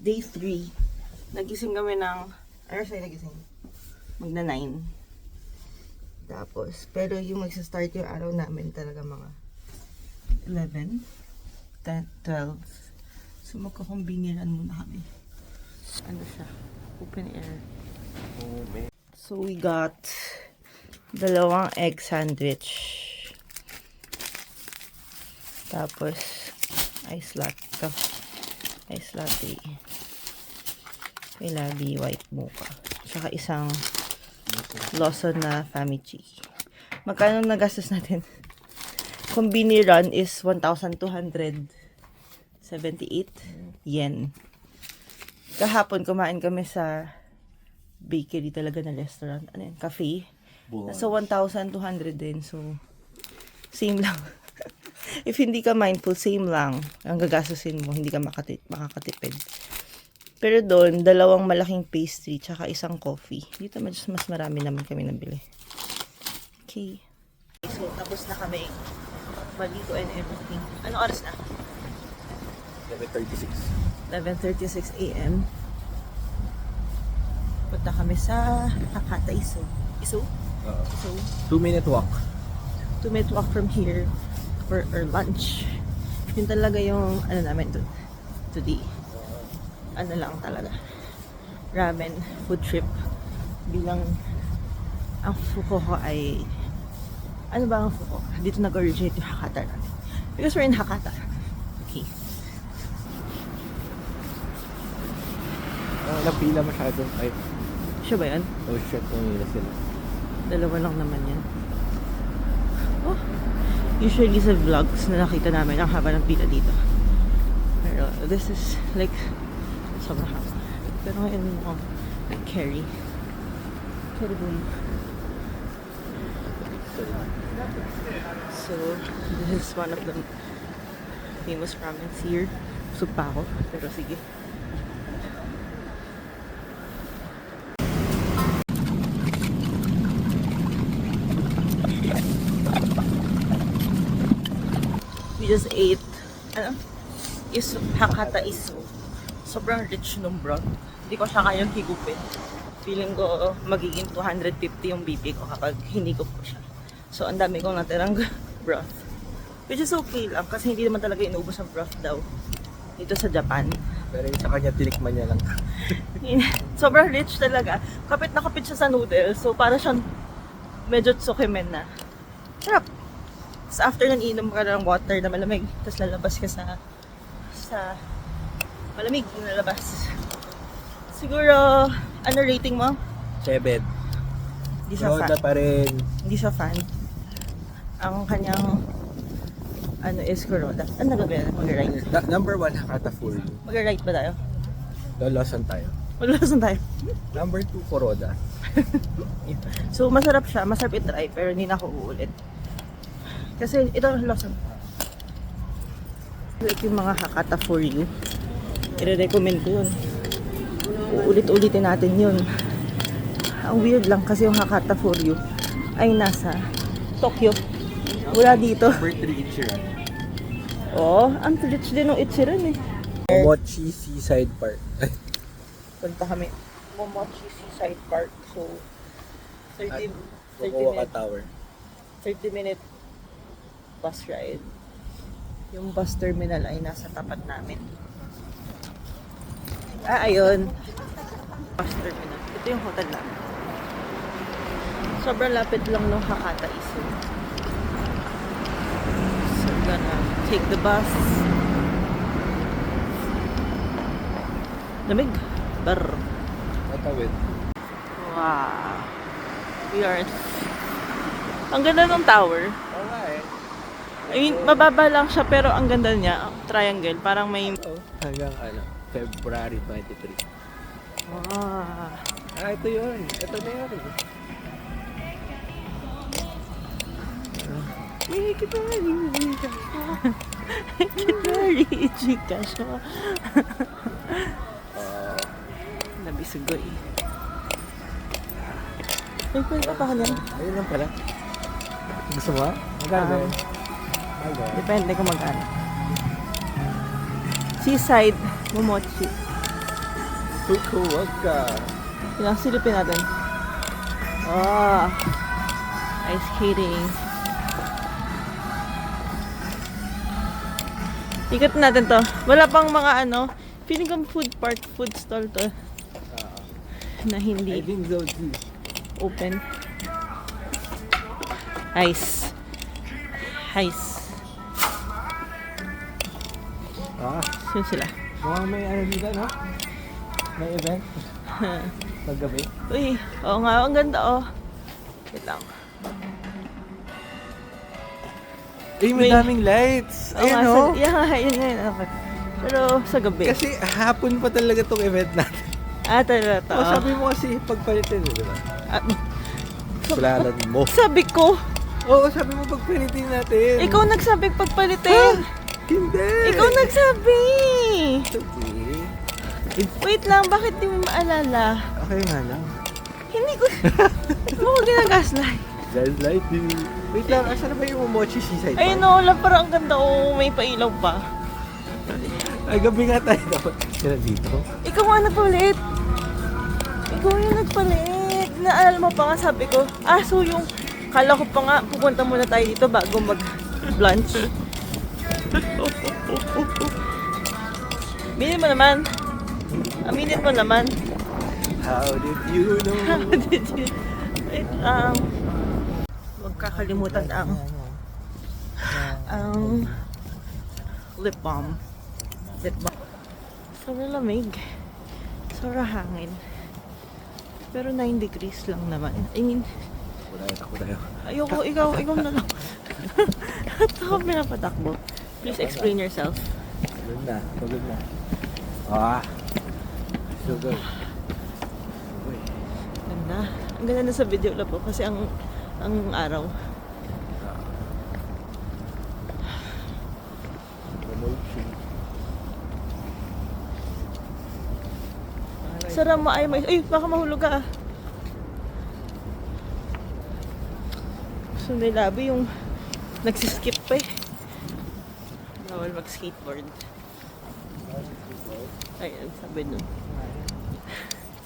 Day 3. Nagising kami ng, nagising? Magna 9. Tapos, pero yung magsa-start yung araw namin talaga mga 11, 10, 12. So, magkakombiniran muna kami. Ano siya? Open air. So, we got dalawang egg sandwich. Tapos, ice latte. Ice latte. May labi, white mocha. Tsaka isang Lawson na Famichi. Magkano nagastos natin? Combini run is 1,278 yen. Kahapon kumain kami sa bakery talaga na restaurant. Ano yun? Cafe. So 1,200 din. So same lang. If hindi ka mindful, same lang. Ang gagastusin mo, hindi ka makakatipid. Pero doon, dalawang malaking pastry, tsaka isang coffee. Dito mas marami naman kami nabili. Okay. So, tapos na kami. Maligo and everything. Anong oras na? 11:36. 11:36 a.m. Punta kami sa Hakata Iso. Iso? Iso? 2-minute walk. 2-minute walk from here for our lunch. Yun talaga yung ano namin doon today. Ano lang talaga, ramen food trip, bilang ang Fukuoka ay ano ba ang Fukuoka? Dito nag-originate yung Hakata natin because we're in Hakata. Okay, Napila masyado. Ay, siya ba yan? oh shit, nangyila sila. Dalawa lang naman yan. Oh, usually sa vlogs na nakita namin ang haba ng pila dito, pero this is like sobrang haba. Pero ngayon mo carry boom. So this is one of the famous ramens here. Busog pa ako, pero sige. We just ate Hakata Iso. Sobrang rich nung broth. Hindi ko siya kayang higupin. Feeling ko magiging 250 yung BP ko kapag hinigup ko siya. So, ang dami kong natirang broth. Which is okay lang kasi hindi naman talaga inuubos ang broth daw dito sa Japan. Pero yung sa kanya, tinikman niya lang. Sobrang rich talaga. Kapit na kapit siya sa noodles. So, para siyang medyo tsukimen na. Sarap. Tapos after nun, inom ka ng water na malamig. Tapos lalabas ka sa malamig na labas. Siguro, ano rating mo? 7. Hindi siya fan. pa rin. Hindi siya fan. Ang kanyang ano is Kuroda. Ano gagawin? Mag-right. Number 1, Hakata full. Mag-right ba tayo? Lawson tayo. Mag-Lawson tayo. Number 2, Kuroda. So, masarap siya. Masarap i-try. Pero hindi na ako uulit. Kasi ito Lawson. Like yung mga Hakata for you. I-recommend ko yun. Uulit-ulitin natin yun. Ang weird lang kasi yung Hakata for you ay nasa Tokyo. Wala dito. Number 3, Ichiran. Oh, ang rich din ng Ichiran eh. Momochi Seaside Park. Punta kami. Momochi Seaside Park. So, 30 Fukuoka minute, Tower. 30-minute bus ride. Yung bus terminal ay nasa tapat namin. Ayun. Bus terminal. Ito yung hotel namin. Sobrang lapit lang ng Hakata Iso. So, we're gonna take the bus. Lamig. Brr. Matawid. Wow. We are... Ang ganda ng tower. Oo nga eh. I mean, mababa lang siya pero ang ganda niya. Triangle. Parang may... Hanggang February 23. Ah. Ito yun. Ito na yun. Kitari, chika siya. Nabisugoy. Ay, pwede pa ka niyan. Ayun lang pala. Gusto mo? Magkano? Depende kung magkano. Seaside, Momochi. Fukuoka. Ilang silipin natin. Ah, ice skating. Ikot natin to. Wala pang mga ano. Feeling ko food stall to. Na I hindi think so too. open. Ice. Ice. Yun sila. Mukhang may ano dito, no? May event. Paggabi. Uy, oo nga, ang ganda oh. Wait lang. Eh, May- madaming lights. Oo nga, Ayan, no? yun nga. Okay. Pero sa gabi. Kasi hapon pa talaga tong event natin. Talaga to. Oh, sabi mo kasi pagpalitin, di ba? Ah, Kulalan mo. sabi ko, Oo, sabi mo pagpalitin natin. ikaw nagsabi pagpalitin. Hindi. Ikaw nagsabi. Okay. Wait lang, bakit di mo maalala? Okay nga lang. Hindi ko, hindi mo ko ginagaslight. Gaslighting. Wait lang, asan na ba yung Momochi Seaside Park? Ay no, wala, parang ang ganda oh, may pailaw pa. Ay, gabi nga tayo dapat sila dito. Ikaw nga nagpalit. Ikaw yung nagpalit. Naalala mo pa nga sabi ko, so yung, kala ko pa nga, pupunta muna tayo dito bago mag-lunch. Aminin mo naman. Aminin mo naman. How did you know? Did you? Wait lang. Huwag kakalimutan ang lip balm. Lip balm. Sobrang lamig. Sobrang hangin. Pero 9 degrees lang naman. I mean, Wala, takbo tayo. ayoko, ikaw na lang. At ako pinapatakbo. Please explain yourself. Tulog na. So good. Uy. Ganda. Ang ganda na sa video lang po kasi ang araw. Momochi. Sara mo ay may... Ay, baka mahulog ka. So, may labi yung nagsiskip pa eh. Bawal mag-skateboard. Ay, ang sabi nun.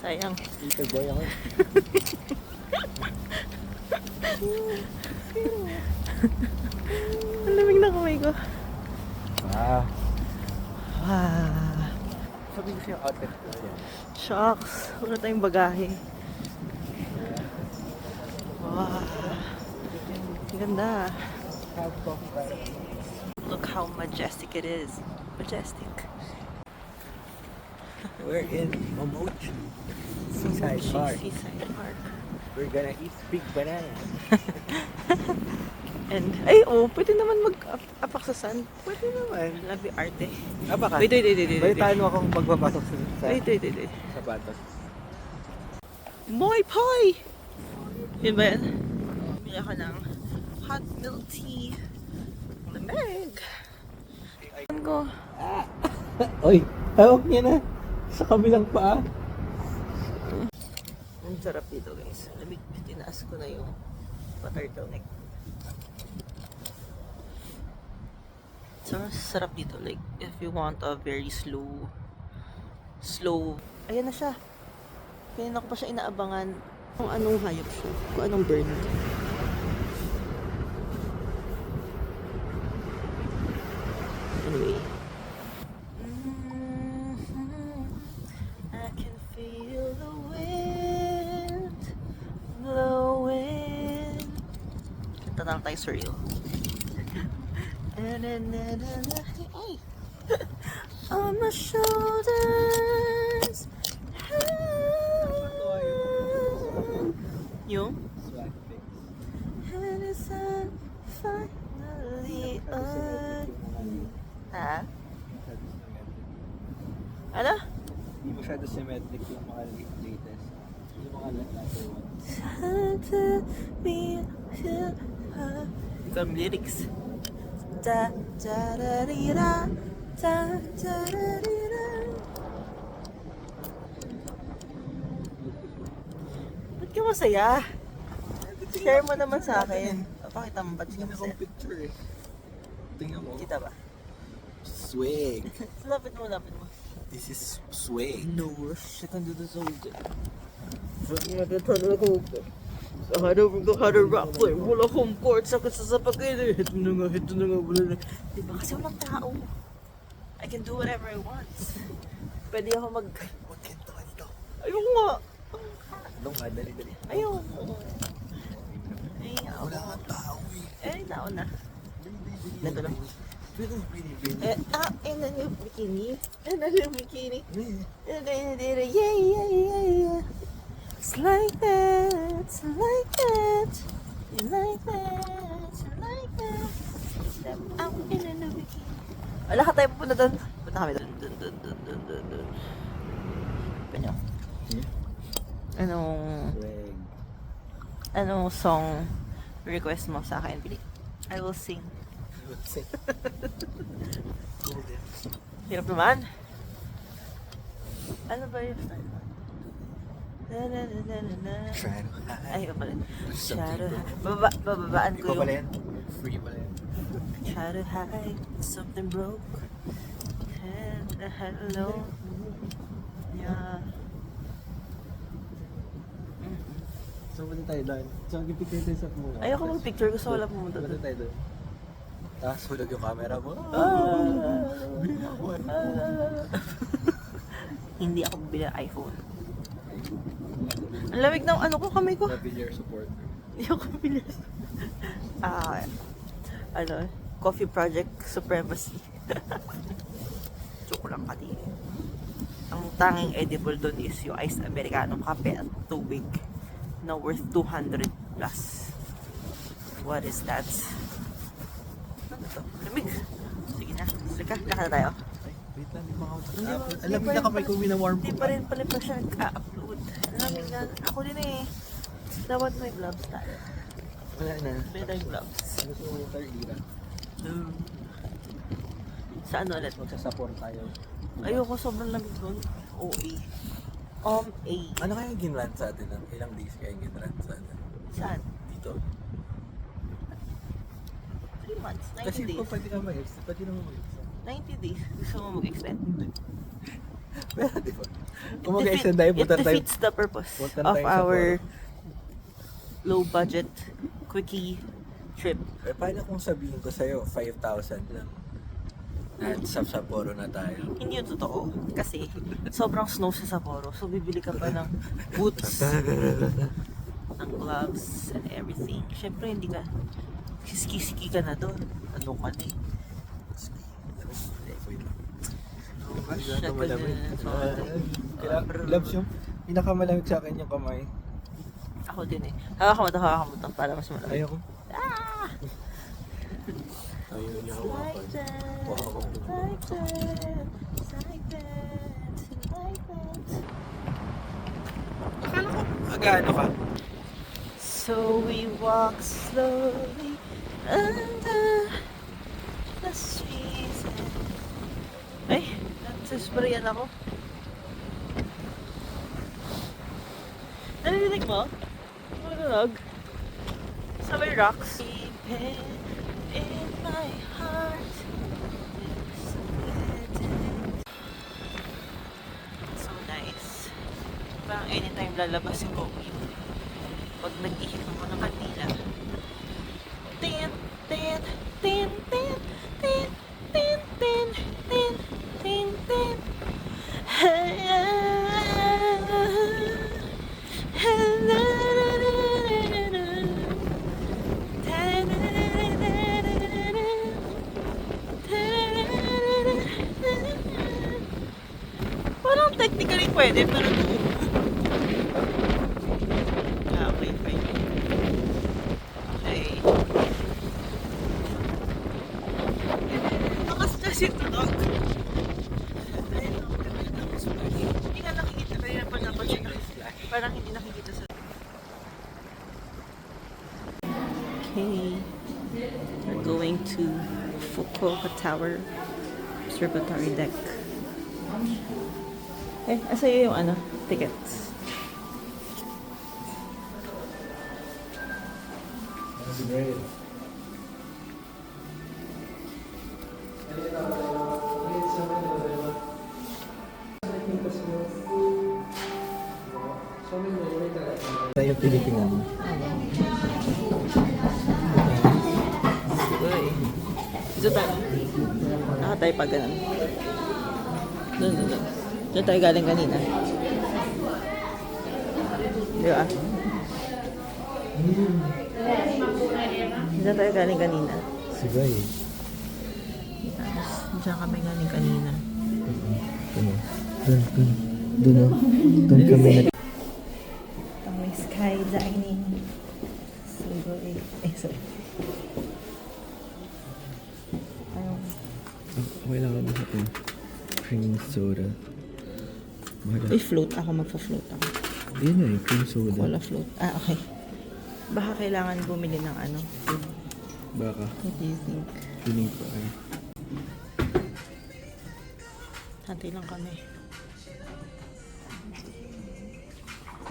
Sayang. Skater boy ako. Ang lamig na kamay ko. Wow. Wow. Sabi ko siya outfit ko siya. Shucks. Wala tayong bagahe. Wow. Ang ganda. Look how majestic it is. Majestic. We're in Momochi Seaside Park. Seaside Park. We're gonna eat big banana. And, pwede naman mag-apak sa sand. Pwede naman. Labi arte. Baka. Wait. Balitaan mo akong magbabasok sa Wait. sapatos. Moy Pie! Yun ba yan? Bili ako ng hot milk tea. Lamig. Ano ko? Oy, hawak niya na. Sa kabilang paa. Ang sarap dito guys. Lamig. Tinaas ko na yung turtleneck. So, sarap dito. Like, if you want a very slow. Ayan na siya. Kaya ko pa siya inaabangan kung anong hayop siya. Kung anong bird. Anyway. I can feel the wind blowing. Kanta na lang tayo surreal. Ay! On my shoulders. Yung? And it's finally on. Ha? Ano? Hindi masyado symmetric yung mga latest. Yung mga latter ones. Time to be ikaw ang lyrics. Da da da di da da da da di da. Ba't ka masaya? Share mo naman sa akin. Pakita mo ba't ka Tingnan masaya? akong picture eh. Tingnan mo. Kita ba? Swag. Lapit mo. This is sway. No, shit under the shoulder. Had a rapper, wala home court, sakit sa sapagin. Ito na nga, wala na. Diba kasi walang tao. I can do whatever I want. Pwede ako Magkento ka dito. Ayoko nga. Ano nga, dali. Ayoko. Wala nga tao eh. Tao na. Dali. lang. Really. Yan yung bikini. Yan yung bikini. Yeah. It's like that, it's like that. You like that, you like that. Step out in a new bikini. Wala ka tayo pupunta doon. Punta kami doon. Ganyo. Anong song request mo sa akin, Pili? I will sing. Hirap naman. Ano ba yung style? Try to Ay, iba pala. Something Bababaan ko Ikaw pala yung... yan? Free pala yan. Try to hide something broke. Hello. Yeah. So, punta tayo doon. So, mag-picture tayo sa muna. Ayoko mag-picture. Gusto ko lang pumunta Punta doon. tayo doon. Tapos hulog yung camera mo. Hindi ako bibili ng iPhone. Ang lamig ng ano ko, kamay ko. Nabili your support. Hindi ako bibili. Coffee Project Supremacy. Joke lang kati. Ang tanging edible doon is yung iced americano kape at tubig na worth 200 plus. What is that? Ano to? Lamig. Sige na. Lika, lakad na tayo. Wait lang, di ba ako Hindi ba- alam mo na kamay ko winawarm Hindi ko. pa rin pala pa siya nag-upload. Lamig na. Ako din eh. Dapat may gloves tayo. Wala na. May tayong gloves. Gusto mo tayo ira. Sa ano ulit? Magsasapor tayo. Ayoko, sobrang lamig doon. OA. A. Ano kaya yung ginrun sa atin? Ilang days kaya yung ginrun sa atin? Saan? Dito. 3 months. 90 Kasi days. kung pwede ka mag-extend, pwede naman mag-extend. 90 days. Gusto mo mag-extend? Pero di ba? Kung mag-extend tayo, It punta tayo. defeats the purpose Punta of tayo sa our low budget quickie trip. Eh, paano kung sabihin ko sa'yo, 5,000 lang? At sa Sapporo na tayo. Hindi yun totoo. Kasi sobrang snow sa Sapporo. So bibili ka pa ng boots, ng gloves, and everything. Siyempre hindi ka, ski ka na doon. Ano ka na eh. Wait lang. Shut ka na. Gloves yung pinakamalamig sa akin yung kamay. Ako din eh. Hawak mo to para mas malamig. Ayoko. Ah! Ayaw niya hawakan. Like that, Wow. like that, like that. Akala ko, agano ka? So we walk slowly under the streets. Ay, nagsusprayan ako. Narinig mo? Marinig? Sa may rocks. In my heart. So nice. Parang anytime lalabas yung coffee. Pag nag-ihip ako ng kandila. Tin, tin, tin, tin, tin, tin, tin, tin, tin, tin. Parang technically pwede, pero no. Okay, fine. Okay. Nakas-stress yung tunog. Hindi nga nakikita. Kaya pa napansin na. Parang hindi nakikita sa... Okay. We're going to Fukuoka Tower Observatory Deck. Eh, asa yung ano? Tickets. Great. Tayo tinitingnan mo. Uy. Dito tayo. Nakatay pa ganun. Doon. Doon tayo galing kanina. Di ba? Diyan tayo galing kanina. Sigay. Diyan kami galing kanina. Doon kami nag... Kami sky dining. Sugoy. Sorry. Ayun. Okay lang ako ito. Cream soda. Uy, float. Ako magpa-float ako. Yun nga cream soda. Cola float. Okay. Baka kailangan bumili ng ano. Baka. What do you think? Feeling ko ay... Hantay lang kami.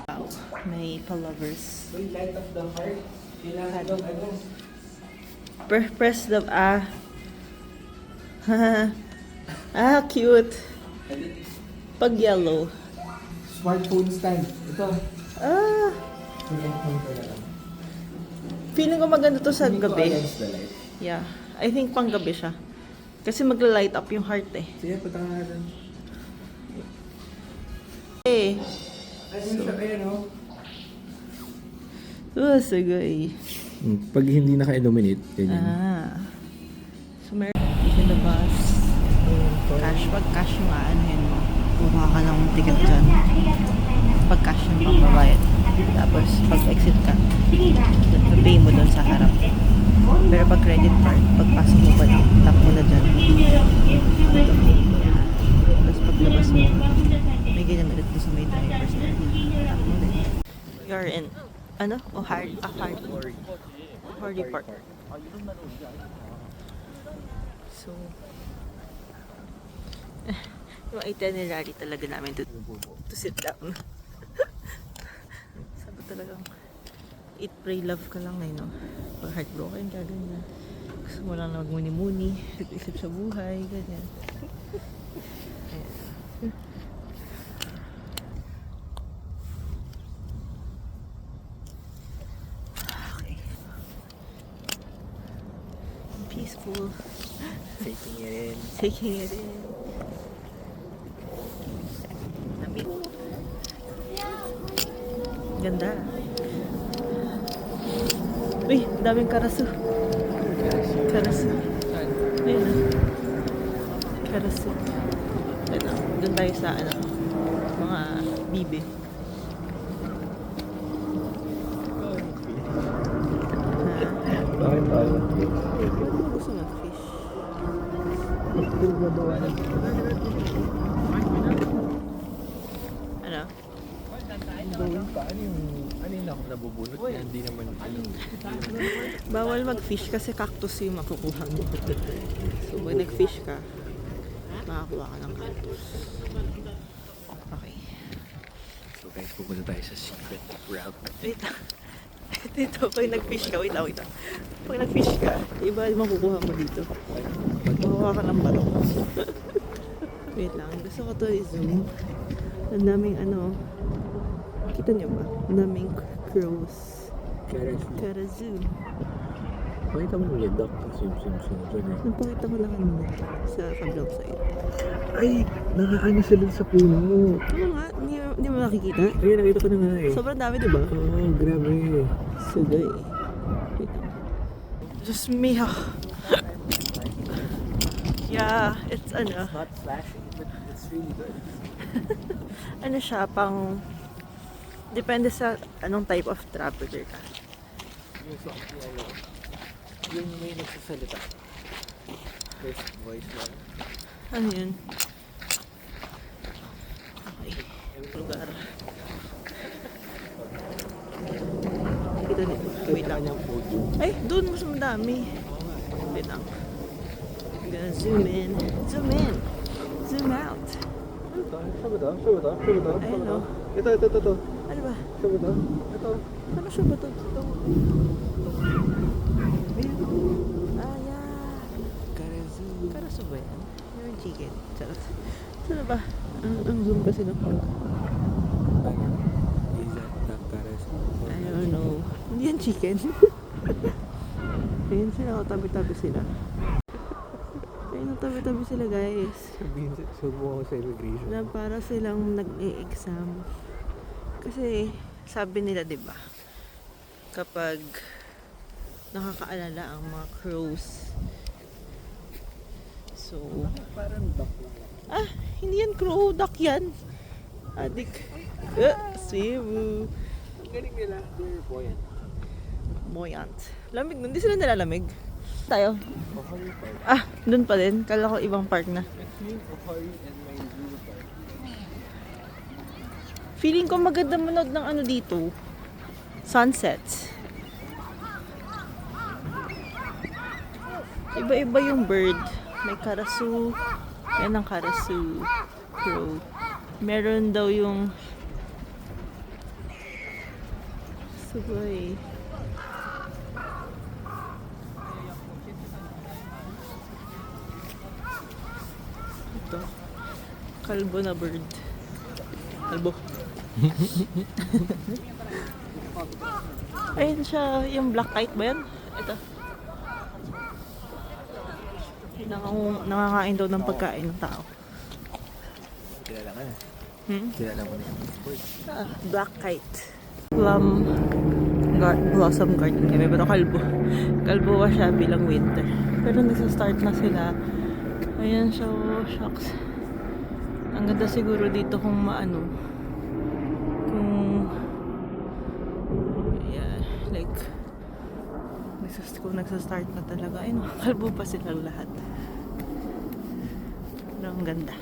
Wow. May pa-lovers. Light of the heart. Kailangan ng ano. Press the... Cute. Pag yellow. Smartphone stand. Ito. Feeling ko maganda to sa gabi. Against the light. Yeah. I think pang gabi siya. Kasi magla-light up yung heart eh. Sige, punta ka nga dun. Eh. Ayun siya, ayan o. Sige. Pag hindi naka-illuminate, ganyan. So meron dito na bus. Cash. Pag cash yung aanhin mo. Kuha ka ng ticket dyan. Pag cash yung pambabayad. Tapos pag exit ka, pay mo doon sa harap. Pero pag credit card, pagpasok mo pa lang, tap mo na dyan. Tapos paglabas mo, may ganyan ulit doon sa may driver's side. Tap mo din. You're in, ano? Hardy Park. So, yung itinerary talaga namin to sit down. Sabi talagang eat, pray, love ka lang eh, no? Pag heartbroken ka, ganyan. Gusto mo lang na magmuni-muni, isip sa buhay, ganyan. Ayan. Okay. Peaceful. Taking it in. Taking it in. Lamig. Ganda. Uy, daming karaso. Karaso. Ayun na. Karaso. Ayun na. Doon tayo sa ano, mga bibe. Bakit tayo? Gusto mag-fish. Ano? Gawin pa? Ano yung nabubunot niya? Hindi naman ano. Bawal mag-fish kasi cactus yung makukuha mo. So, pag nag-fish ka, makakuha ka ng cactus. Okay. So guys, pupunta tayo sa secret route. Wait lang. Dito, pag nag-fish ka, wait lang. Pag nag-fish ka, iba yung makukuha mo dito. Makukuha ka ng bato. Wait lang, gusto ko to i-zoom. Ang daming ano, kita niyo ba? Ang daming crows. Karazu. Pakita mo ulit, Doc. Zoom. Napakita ko lang kanina sa kablog side. Ay! Nakaano siya dun sa puno. Ano nga? Hindi mo nakikita? Ayun, nakita ko na nga eh. Sobrang dami, diba? Oo, grabe. Sugay. Wait lang. Just me, yeah, it's ano. Not flashy, but it's really good. Ano siya, pang... Depende sa anong type of traveler ka. Yung sa ano, yung may nagsasalita. First voice lang. Ano yun? Okay. Lugar. Kita nito. Wait lang. Ay, doon mas madami. Wait lang. I'm gonna zoom in. Zoom in. Zoom out. Siya ba to? Ayun o. Ito. Ano ba? Siya ba to? Ito. Ano siya ba ito? Ah, yeah. Karazu. Karaso ba yan? Never yung chicken. Charot. Saan ba? Ang zoom kasi ng park. I don't know. Hindi yan chicken. Ayun sila, tabi-tabi sila. Ayun, tabi-tabi sila guys. Subo ako sa immigration. Na para silang nag-e-exam. Kasi sabi nila 'di ba? Kapag nakakaalala ang mga crows. So, Parang duck lang. hindi yan crow, duck yan. Adik. Cebu. Ang galing nila. They're buoyant. Buoyant. Lamig nun. Hindi sila nilalamig. Tayo. Ohari Park. Dun pa din. Kala ko ibang park na. Between Ohari and Maizuru Park. Feeling ko maganda manood ng ano dito. Sunsets. Iba-iba yung bird. May karasu. Yan ang karasu. Crow. Meron daw yung subay. Ito. Kalbo na bird. Kalbo. Ayun siya, yung black kite ba yan? Ito. Nakakain daw ng pagkain ng tao. Kilala ka na. Kilala mo na yung bird. Black kite. Blossom garden kami, pero kalbo. Kalbo pa siya bilang winter. Pero nasa-start na sila. Ayan, so, shucks. Ang ganda siguro dito kung maano. Like, kung nagsa-start na talaga. Ayun, kalbo pa silang lahat. Pero ang ganda.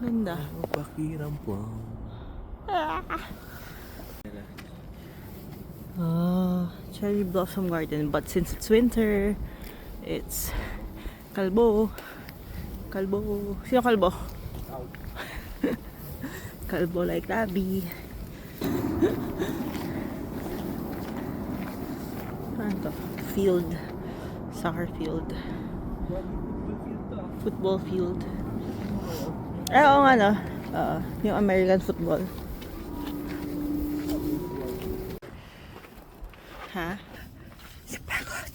Ganda. Pakiram po. Cherry Blossom Garden. But since it's winter, it's kalbo. Kalbo. Sino kalbo? Kalbo like Abby. Ano to? Field. Soccer field. Football field. Oo nga no. Yung American football. Ha? Pagod.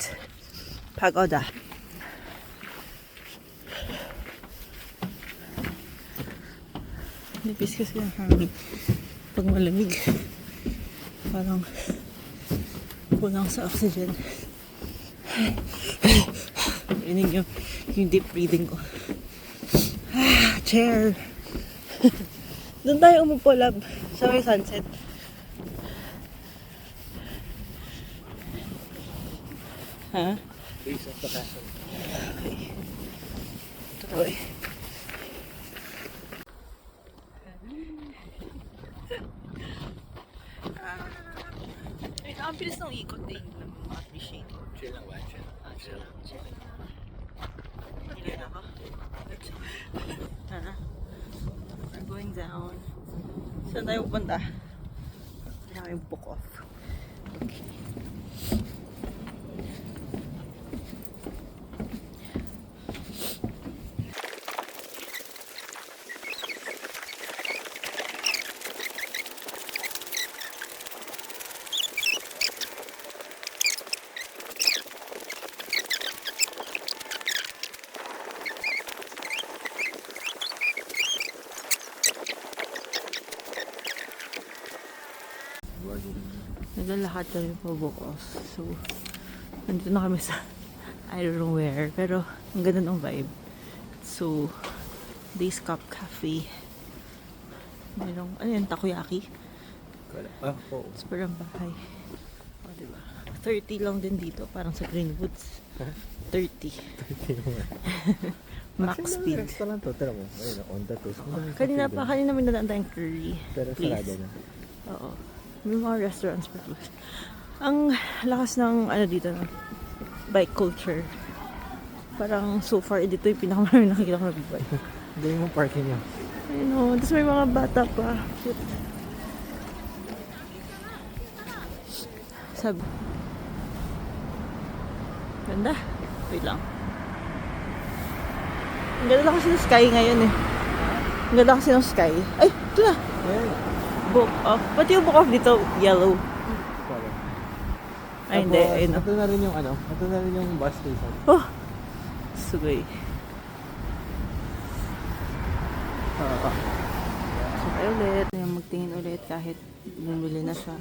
Pagod ah. Nipis kasi ang hangin. Pag malamig, parang kulang sa oxygen. Rinig yung deep breathing ko. Chair. Doon tayo umupo, lab. Sa may sunset. Ha? Base of the castle. Okay. Tuloy. Ang bilis ng ikot din. Ma-appreciate ko. Chill lang ba? Chill. Chill. Hindi na ako. We're going down. Saan tayo pupunta? Kailangan yung book off. Okay. Naglalakad kami po bukas. So, nandito na kami sa I don't know where. Pero, ang ganda ng vibe. So, Days Cup Cafe. Merong, ano yan, takoyaki? Oo. It's parang bahay. O, diba? 30 lang din dito. Parang sa Greenwoods. 30. Max speed. Restaurant to. Tara mo. Ayun, on the toast. Kanina may nadaan tayong curry. Pero Please. sarado na. Oo. May mga restaurants pa close. Ang lakas ng ano dito na bike culture. Parang so far dito yung pinakamarami nakikita ko na bike. Hindi mo parking yun. I know. Tapos may mga bata pa. Cute. Sabi. Ganda. Wait lang. Ang ganda kasi ng sky ngayon eh. Ang ganda kasi ng sky. Ay, ito na. Book off. Pati yung book off dito, yellow. Ay, hindi. Ayun na. Ito na rin yung ano, ito na rin yung bus station. Oh! Sugay. So, tayo ulit. Ayan, magtingin ulit kahit bumili na siya.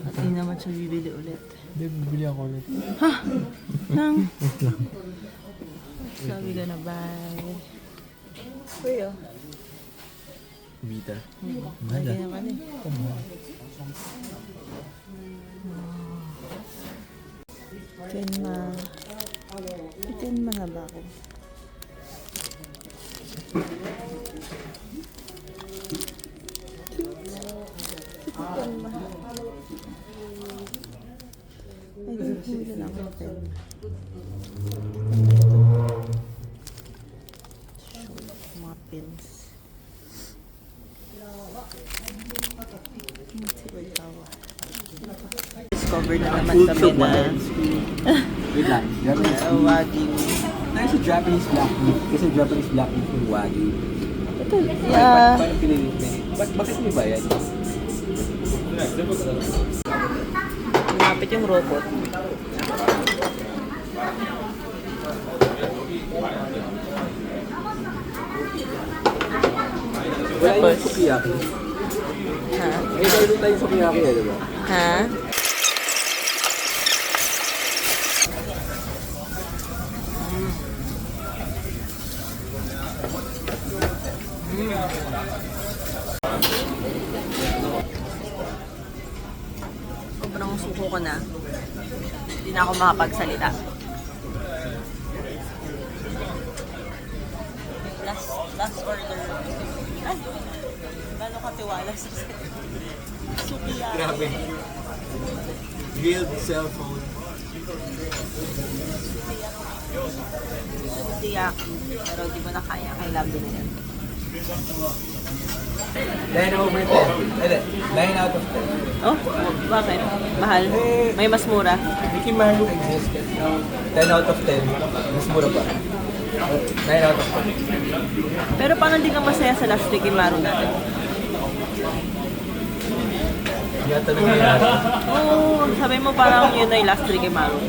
At hindi naman siya bibili ulit. Hindi, bibili ako ulit. Nang? Sabi ka na, bye. Kuya. Vita. Lagi naman eh. Tenma na ba ako? Tenma. Ay, hindi na ako tenma. Mga pins. Discover na naman kami na Wait lang. Japanese. Wagyu. Nice Japanese black meat. Kasi Japanese black meat yung Wagyu. Yeah. Paano pinilit na yun? Bakit may bayad? Malapit yung robot. Wala yung sukiyaki. Ha? May meron tayong sukiyaki eh, diba? Ha? Sobrang suko ko na. Hindi na ako makapagsalita. Last order. Ay! Gano'ng katiwala sa sukiyaki. Grabe. Grilled cellphone. Sukiyaki. Pero di ko na kaya. Kay love din na yan. 9 over 10. 9 out of 10. Oh? Bakit? Mahal? May mas mura? Mickey Maru exists. 10 out of 10. Mas mura pa. 9 out of 10. Pero paano di ka masaya sa last week Maro natin? Yan talaga yan. Oo, sabi mo parang yun na yung last week Maro.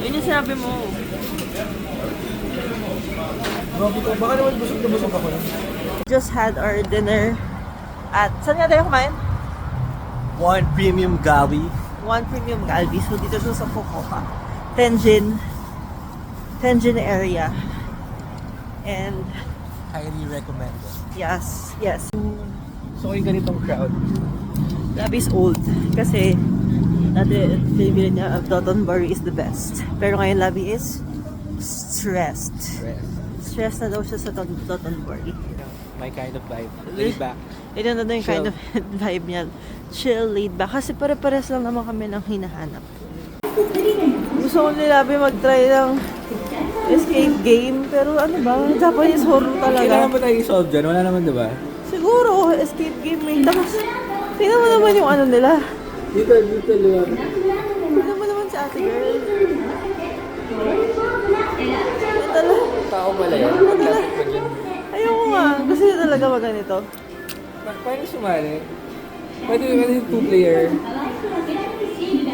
Yun yung sinabi mo. Baka naman busog na busog ako. Just had our dinner at, saan nga tayo kumain? One premium gawi. One Premium Galbi. So dito siya sa Fukuoka. Tenjin area. And Highly recommended. yes. So yung ganitong crowd. Labi is old. Kasi dati binibili niya Dotonbori is the best. Pero ngayon Labi is stressed. Stressed na daw siya sa Dotonbori. My kind of vibe. Laid back. Ito na daw yung kind of vibe niya. Chill, laid back. Kasi pare-pares lang naman kami ng hinahanap. Gusto ko nila mag-try ng escape game. Pero ano ba? Japanese horror talaga. Kailangan ba tayo i-solve dyan? Wala naman diba? Siguro, escape game eh. Tapos, tingnan mo naman yung ano nila. Dito luwag. Tingnan mo naman si ate girl. Madala. Tao pala yan. Ayoko nga. Gusto niya talaga maganito. Paano sumali? Pwede yung 2-player.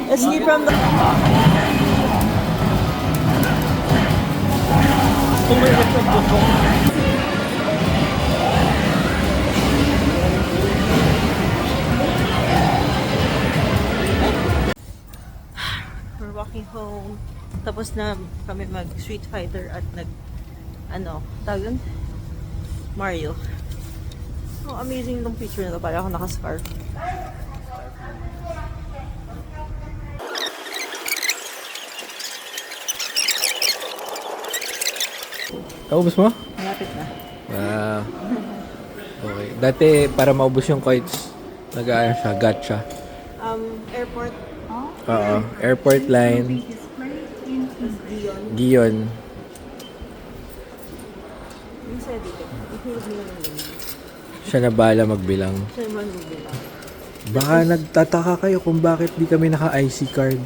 Escape from the... We're walking home. Tapos na kami mag Street Fighter at tawag yun? Mario. Oh, amazing itong picture na to. Para ako naka-scarf. Naubos mo? Malapit na. Wow. Okay. Dati, para maubos yung coins, nag-aano siya, gacha. Airport. Oo. Airport line. Gion. Yung sa'yo dito. Ihulog nila ng ganyan. Siya na bahala magbilang. Siya naman magbilang. Baka nagtataka kayo kung bakit di kami naka-IC card.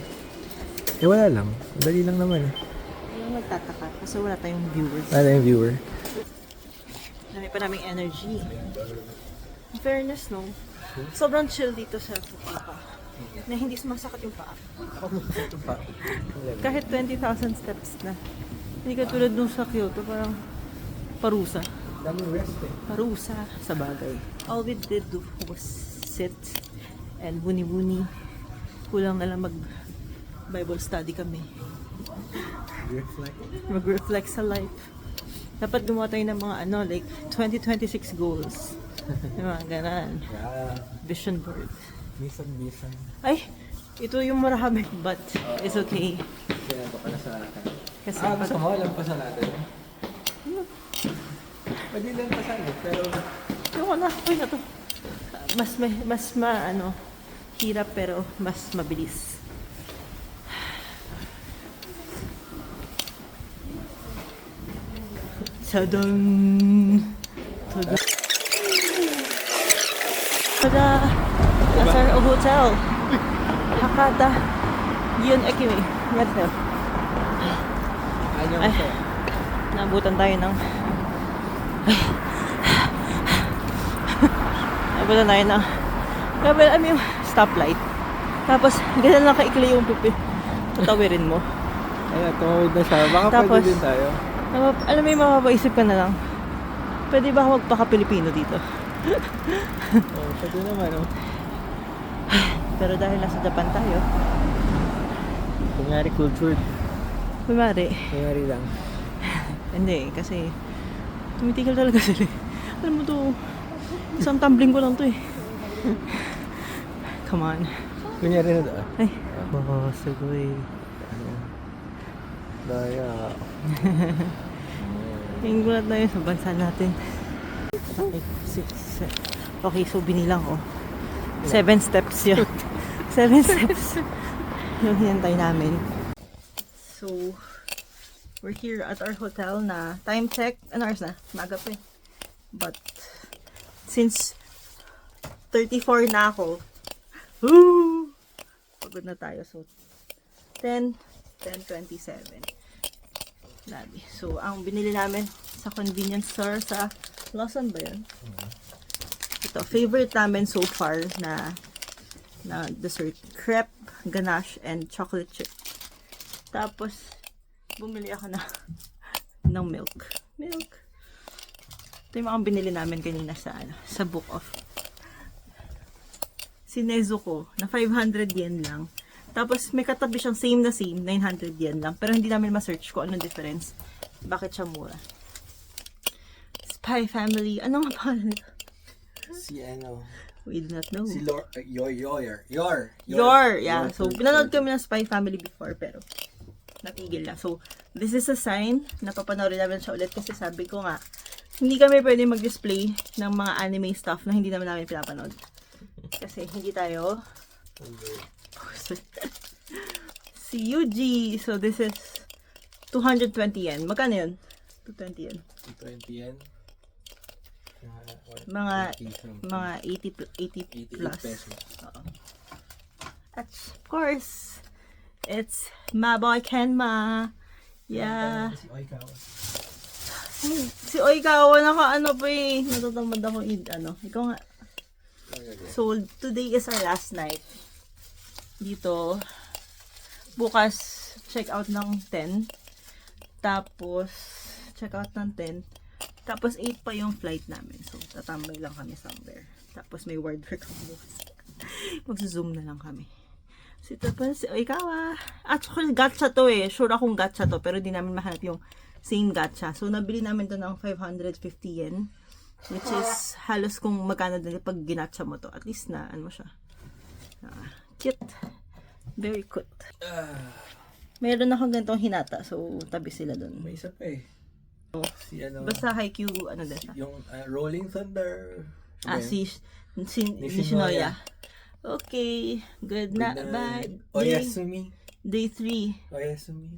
Eh wala lang. Dali lang naman eh. Yung nagtataka. Kasi wala tayong viewers. Wala yung viewer. Dami pa naming energy. In fairness, no? Sobrang chill dito sa Fukuoka. Na hindi sumasakit yung paa. Ito pa. Kahit 20,000 steps na. Hindi ka tulad nung sa Kyoto, parang parusa. Daming rest eh. Parusa sa bagay. All we did was sit and buni-buni. Kulang na lang mag-Bible study kami. Reflect. Mag-reflect sa life. Dapat gumawa tayo ng mga like 2026 goals. Yung mga ganan. Yeah. Vision board. Mission. Ay, ito yung marami, but it's okay. Kaya ito pala sa akin. Kasi Gusto mo? Lampasan natin. Pwede lampasan eh, pero... yung okay na to. Hirap pero mas mabilis. Tadang! Tada! Tada! That's our hotel. Hakata. Yun, Akimi. Yatno. Ayaw Ay. ko. Nabutan tayo ng... Nabutan tayo ng... Grabe, yung stoplight. Tapos, ganyan lang kaikli yung pipi. Tatawirin mo. Ayan, tumawid na siya. Baka Tapos, pwede din tayo. Alam mo yung mapapaisip ka na lang. Pwede ba ako magpaka-Pilipino dito? Oh, pwede naman oh. Pero dahil nasa Japan tayo, Kunyari cultured. kumari lang. hindi, kasi tumitigil talaga sila. Alam mo to, isang tumbling ko lang to eh. Come on. Kunyari na doon. Ay, sugoy. Daya. Yung gulat na yun sa bansa natin. Okay, so binilang ko. 7 steps yun. 7 steps. Yung hinantay namin. So, we're here at our hotel na time check. Ano oras na? Maga pa eh. But, since 34 na ako, woo! Pagod na tayo. So, 10:27. Labi. So, ang binili namin sa convenience store sa Lawson ba yun? Ito, favorite namin so far na dessert. Crepe, ganache, and chocolate chip. Tapos, bumili ako ng milk. Ito yung mga binili namin kanina sa Book Off. Si Nezuko, na 500 yen lang. Tapos, may katabi siyang same, 900 yen lang. Pero hindi namin ma-search ko anong difference. Bakit siya mura. Spy Family. Ano nga pangalan nito? Si ano? We do not know. Si Yor. Yeah. So, pinanood kami ng Spy Family before, pero natigil na. So, this is a sign na papanoorin namin siya ulit kasi sabi ko nga, hindi kami pwede mag-display ng mga anime stuff na hindi namin pinapanood. Kasi hindi tayo si Yuji. So, this is 220 yen. Magkano yun? 220 yen. 220 yen. Mga 80 plus. Pesos. At of course, it's my boy Kenma. Yeah. Si Oikawa, naka pa eh. Natatamad ako Ikaw nga. So, today is our last night. Dito. Bukas, check out ng 10. Tapos, check out ng 10. Tapos, 8 pa yung flight namin. So, tatambay lang kami somewhere. Tapos, may word work kami. Mag-zoom na lang kami. So, ito pa si Oikawa. At saka, gacha to eh. Sure akong gacha to. Pero di namin mahanap yung same gacha. So, nabili namin to ng 550 yen. Which is, halos kung magkano din pag ginacha mo to. At least na, ano mo siya. Cute. Very cute. Meron akong ganitong hinata. So, tabi sila dun. May isa pa eh. Si ano? Basta Haikyuu, ano din siya. Yung Rolling Thunder. Si Nishinoya. Okay. Good na. Bye. Oyasumi. Day 3. Oyasumi.